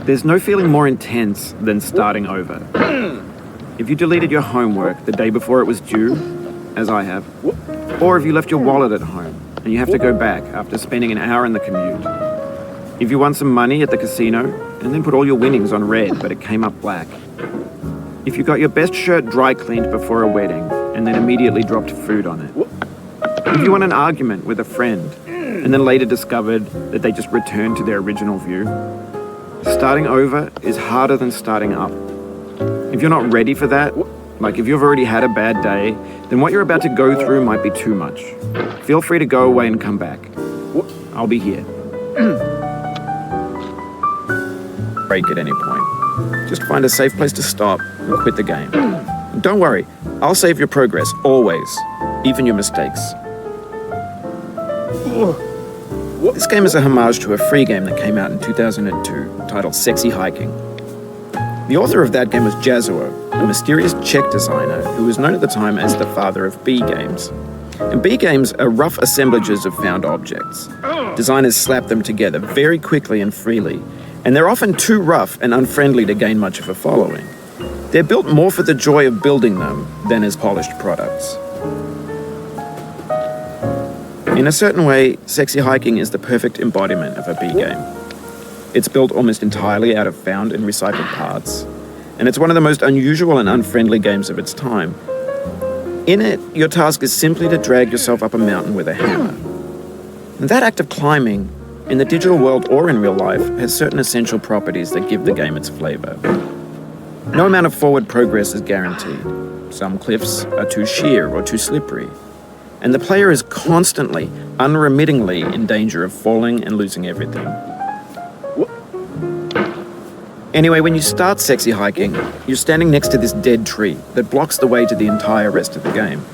There's no feeling more intense than starting over. If you deleted your homework the day before it was due, as I have, or if you left your wallet at home and you have to go back after spending an hour in the commute. If you won some money at the casino and then put all your winnings on red but it came up black. If you got your best shirt dry cleaned before a wedding and then immediately dropped food on it. If you won an argument with a friend and then later discovered that they just returned to their original view. Starting over is harder than starting up. If you're not ready for that, like if you've already had a bad day, then what you're about to go through might be too much. Feel free to go away and come back. I'll be here. Break at any point. Just find a safe place to stop and quit the game. And don't worry, I'll save your progress, always, even your mistakes. This game is a homage to a free game that came out in 2002, titled Sexy Hiking. The author of that game was Jazuo, a mysterious Czech designer who was known at the time as the father of B games. And B games are rough assemblages of found objects. Designers slap them together very quickly and freely, and they're often too rough and unfriendly to gain much of a following. They're built more for the joy of building them than as polished products. In a certain way, Sexy Hiking is the perfect embodiment of a B game. It's built almost entirely out of found and recycled parts, and it's one of the most unusual and unfriendly games of its time. In it, your task is simply to drag yourself up a mountain with a hammer. And that act of climbing, in the digital world or in real life, has certain essential properties that give the game its flavor. No amount of forward progress is guaranteed. Some cliffs are too sheer or too slippery. And the player is constantly, unremittingly in danger of falling and losing everything. Anyway, when you start Sexy Hiking, you're standing next to this dead tree that blocks the way to the entire rest of the game.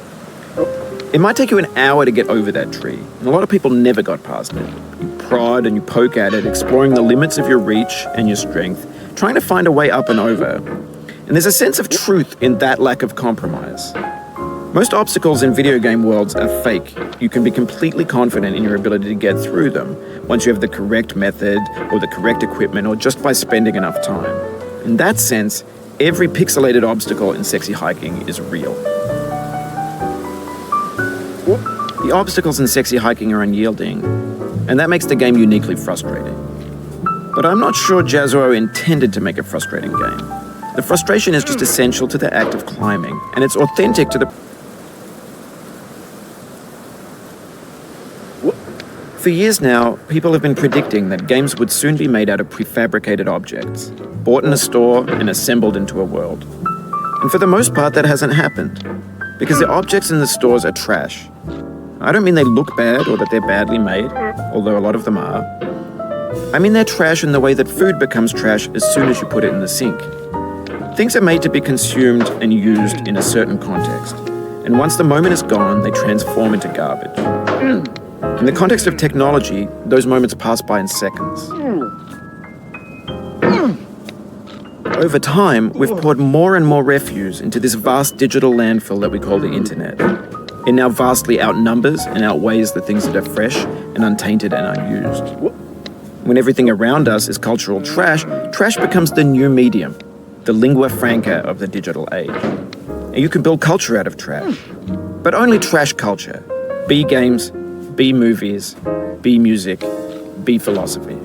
It might take you an hour to get over that tree, and a lot of people never got past it. You prod and you poke at it, exploring the limits of your reach and your strength, trying to find a way up and over. And there's a sense of truth in that lack of compromise. Most obstacles in video game worlds are fake. You can be completely confident in your ability to get through them once you have the correct method or the correct equipment or just by spending enough time. In that sense, every pixelated obstacle in Sexy Hiking is real. The obstacles in Sexy Hiking are unyielding, and that makes the game uniquely frustrating. But I'm not sure Jazuo intended to make a frustrating game. The frustration is just essential to the act of climbing, and it's authentic to the... For years now, people have been predicting that games would soon be made out of prefabricated objects, bought in a store and assembled into a world. And for the most part, that hasn't happened, because the objects in the stores are trash. I don't mean they look bad or that they're badly made, although a lot of them are. I mean they're trash in the way that food becomes trash as soon as you put it in the sink. Things are made to be consumed and used in a certain context, and once the moment is gone, they transform into garbage. In the context of technology, those moments pass by in seconds. Over time, we've poured more and more refuse into this vast digital landfill that we call the internet. It now vastly outnumbers and outweighs the things that are fresh and untainted and unused. When everything around us is cultural trash, trash becomes the new medium, the lingua franca of the digital age. And you can build culture out of trash, but only trash culture. B games, B movies, B music, B philosophy.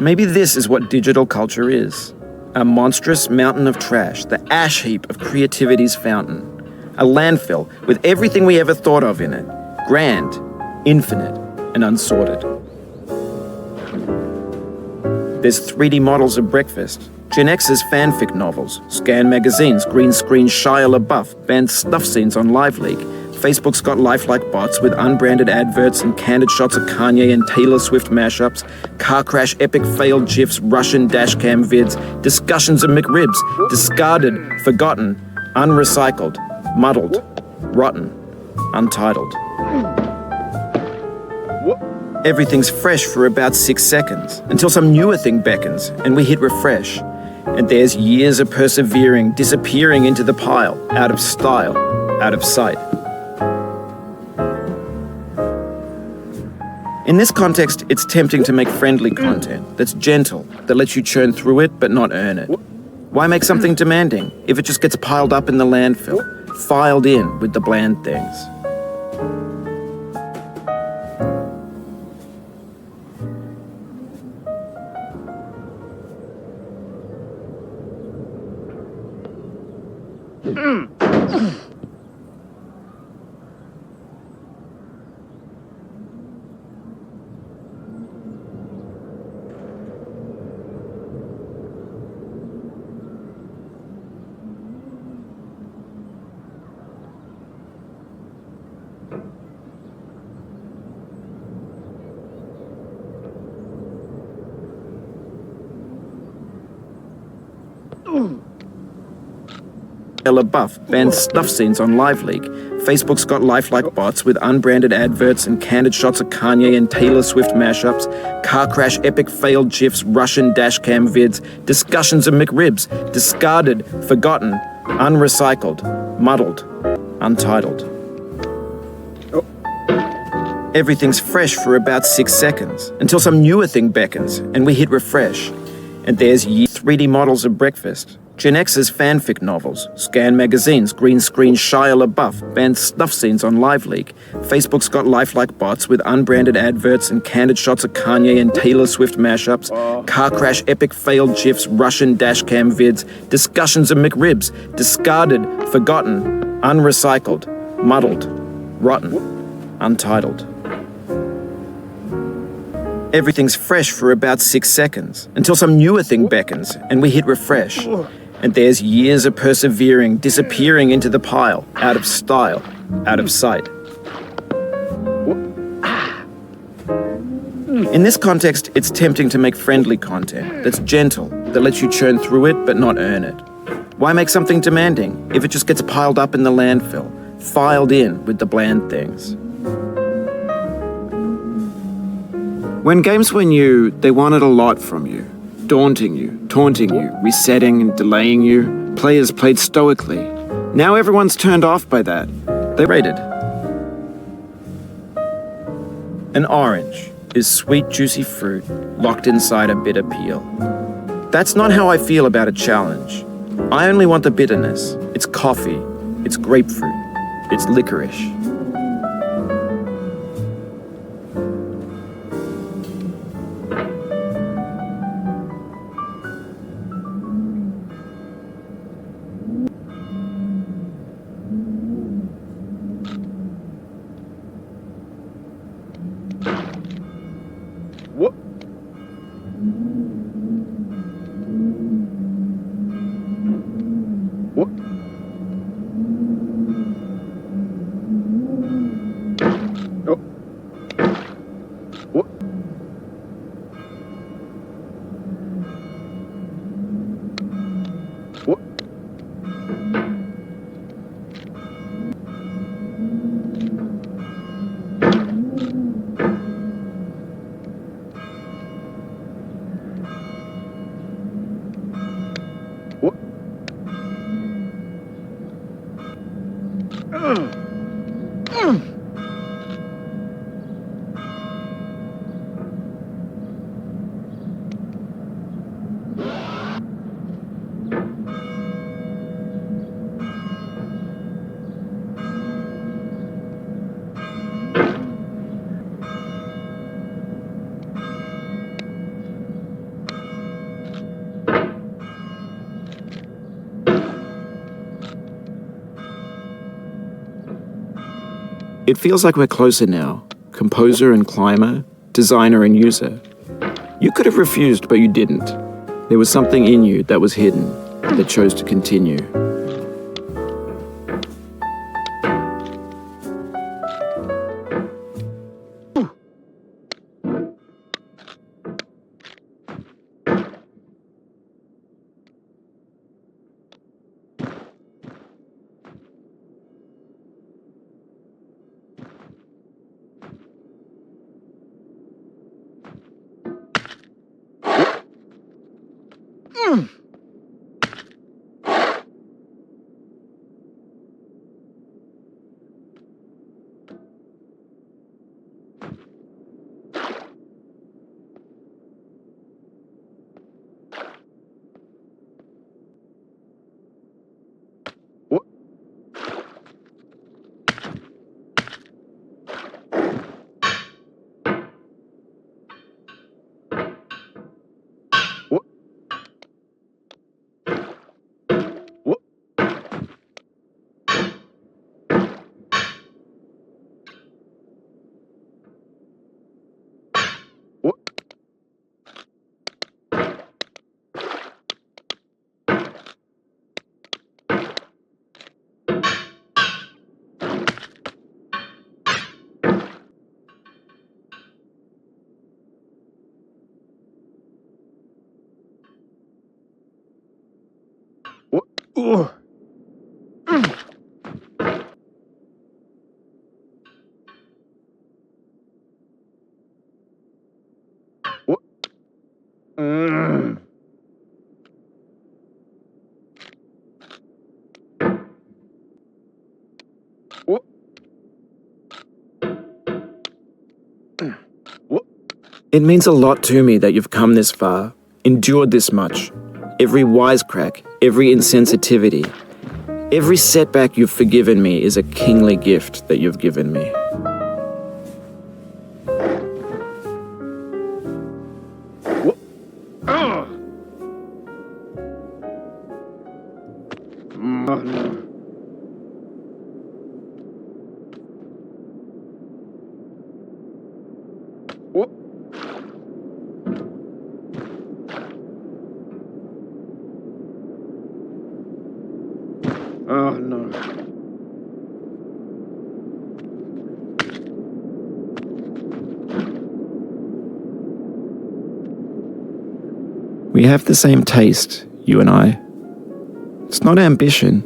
Maybe this is what digital culture is. A monstrous mountain of trash, the ash heap of creativity's fountain. A landfill with everything we ever thought of in it. Grand, infinite, and unsorted. There's 3D models of breakfast, Gen X's fanfic novels, Scan magazines, green screen Shia LaBeouf, banned stuff scenes on LiveLeak. Facebook's got lifelike bots with unbranded adverts and candid shots of Kanye and Taylor Swift mashups, car crash epic failed GIFs, Russian dashcam vids, discussions of McRibs, discarded, forgotten, unrecycled, muddled, rotten, untitled. Everything's fresh for about 6 seconds, until some newer thing beckons, and we hit refresh. And there's years of persevering disappearing into the pile, out of style, out of sight. In this context, it's tempting to make friendly content that's gentle, that lets you churn through it but not earn it. Why make something demanding if it just gets piled up in the landfill, filed in with the bland things? LaBeouf bans snuff scenes on LiveLeak. Facebook's got lifelike bots with unbranded adverts and candid shots of Kanye and Taylor Swift mashups, car crash epic failed GIFs, Russian dashcam vids, discussions of McRibs, discarded, forgotten, unrecycled, muddled, untitled. Everything's fresh for about 6 seconds, until some newer thing beckons, and we hit refresh. And there's 3D models of breakfast, Gen X's fanfic novels, scan magazines, green screen Shia LaBeouf, banned snuff scenes on LiveLeak. Facebook's got lifelike bots with unbranded adverts and candid shots of Kanye and Taylor Swift mashups, car crash epic failed GIFs, Russian dashcam vids, discussions of McRibs, discarded, forgotten, unrecycled, muddled, rotten, untitled. Everything's fresh for about 6 seconds, until some newer thing beckons, and we hit refresh. And there's years of persevering disappearing into the pile, out of style, out of sight. In this context, it's tempting to make friendly content that's gentle, that lets you churn through it but not earn it. Why make something demanding if it just gets piled up in the landfill, filed in with the bland things? When games were new, they wanted a lot from you. Daunting you, taunting you, resetting and delaying you. Players played stoically. Now everyone's turned off by that. They rated. An orange is sweet, juicy fruit locked inside a bitter peel. That's not how I feel about a challenge. I only want the bitterness. It's coffee. It's grapefruit. It's licorice. It feels like we're closer now, composer and climber, designer and user. You could have refused, but you didn't. There was something in you that was hidden, that chose to continue. It means a lot to me that you've come this far, endured this much. Every wisecrack, every insensitivity, every setback you've forgiven me is a kingly gift that you've given me. Oh no. We have the same taste, you and I. It's not ambition.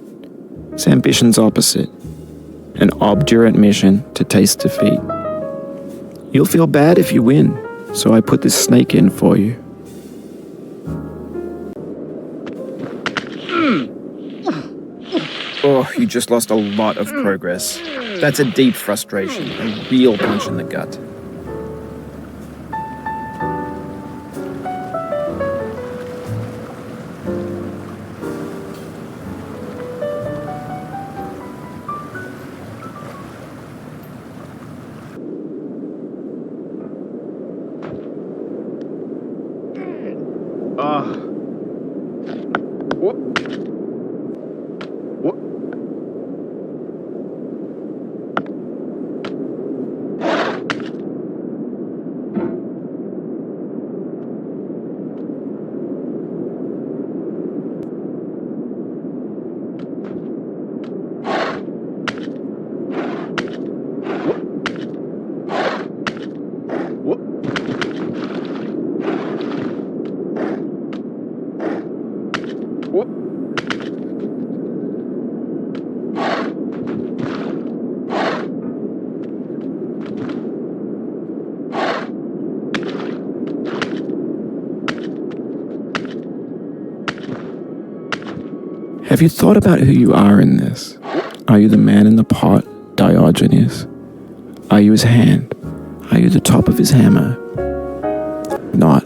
It's ambition's opposite. An obdurate mission to taste defeat. You'll feel bad if you win, so I put this snake in for you. Oh, you just lost a lot of progress. That's a deep frustration, a real punch in the gut. Have you thought about who you are in this? Are you the man in the pot, Diogenes? Are you his hand? Are you the top of his hammer? Not.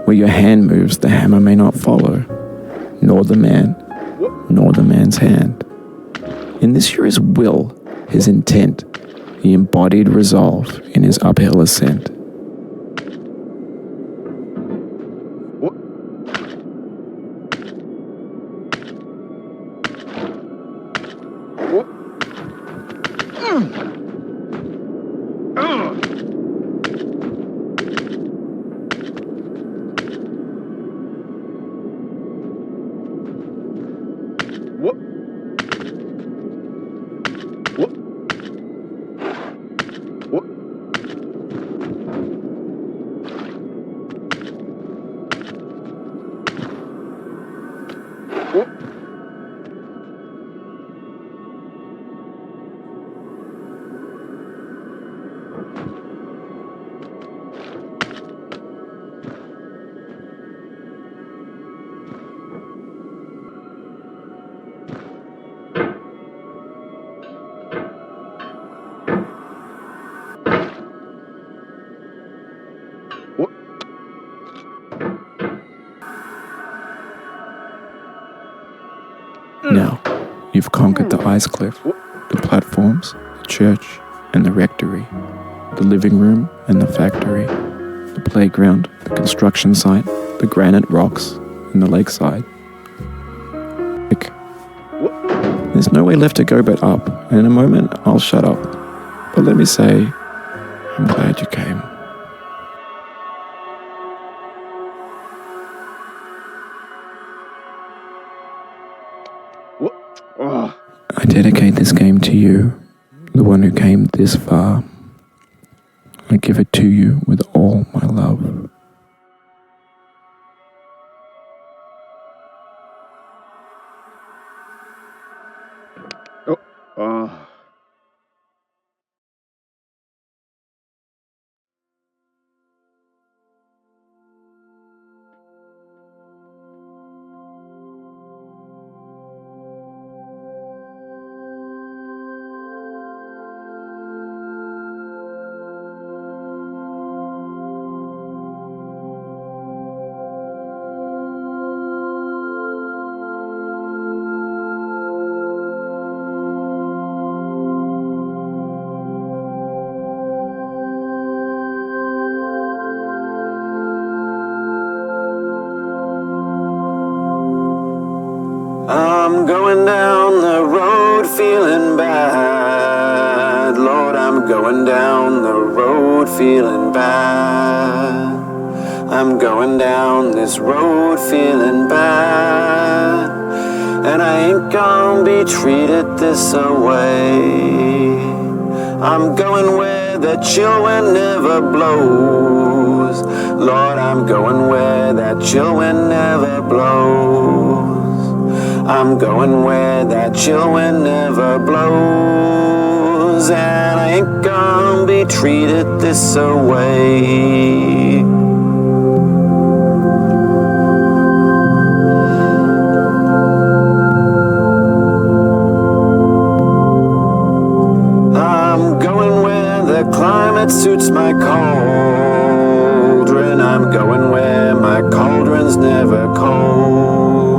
Where your hand moves, the hammer may not follow, nor the man, nor the man's hand. In this you're his will, his intent, the embodied resolve in his uphill ascent. Now, you've conquered the ice cliff, the platforms, the church, and the rectory, the living room and the factory, the playground, the construction site, the granite rocks, and the lakeside. There's no way left to go but up, and in a moment I'll shut up. But let me say, I'm glad you came. I dedicate this game to you, the one who came this far. I give it to you with all my love. Oh. I'm going down the road feeling bad. Lord, I'm going down the road feeling bad. I'm going down this road feeling bad. And I ain't gonna be treated this away. I'm going where the chill wind never blows. Lord, I'm going where that chill wind never blows. I'm going where that chill wind never blows. And I ain't gonna be treated this away. I'm going where the climate suits my cauldron. I'm going where my cauldron's never cold.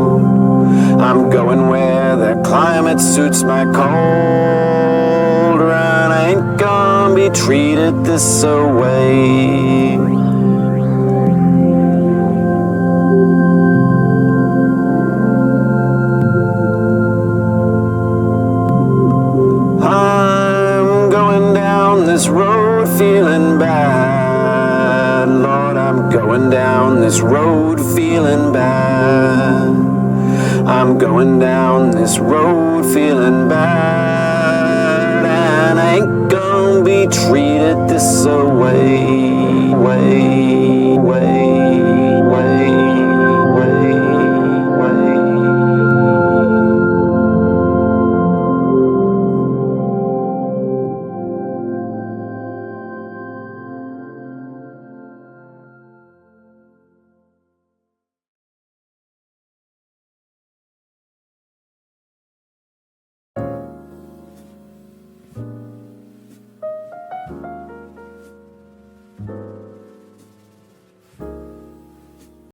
I'm going where the climate suits my cauldron. I ain't gonna be treated this away. I'm going down this road feeling bad. Lord, I'm going down this road feeling bad. I'm going down this road feeling bad.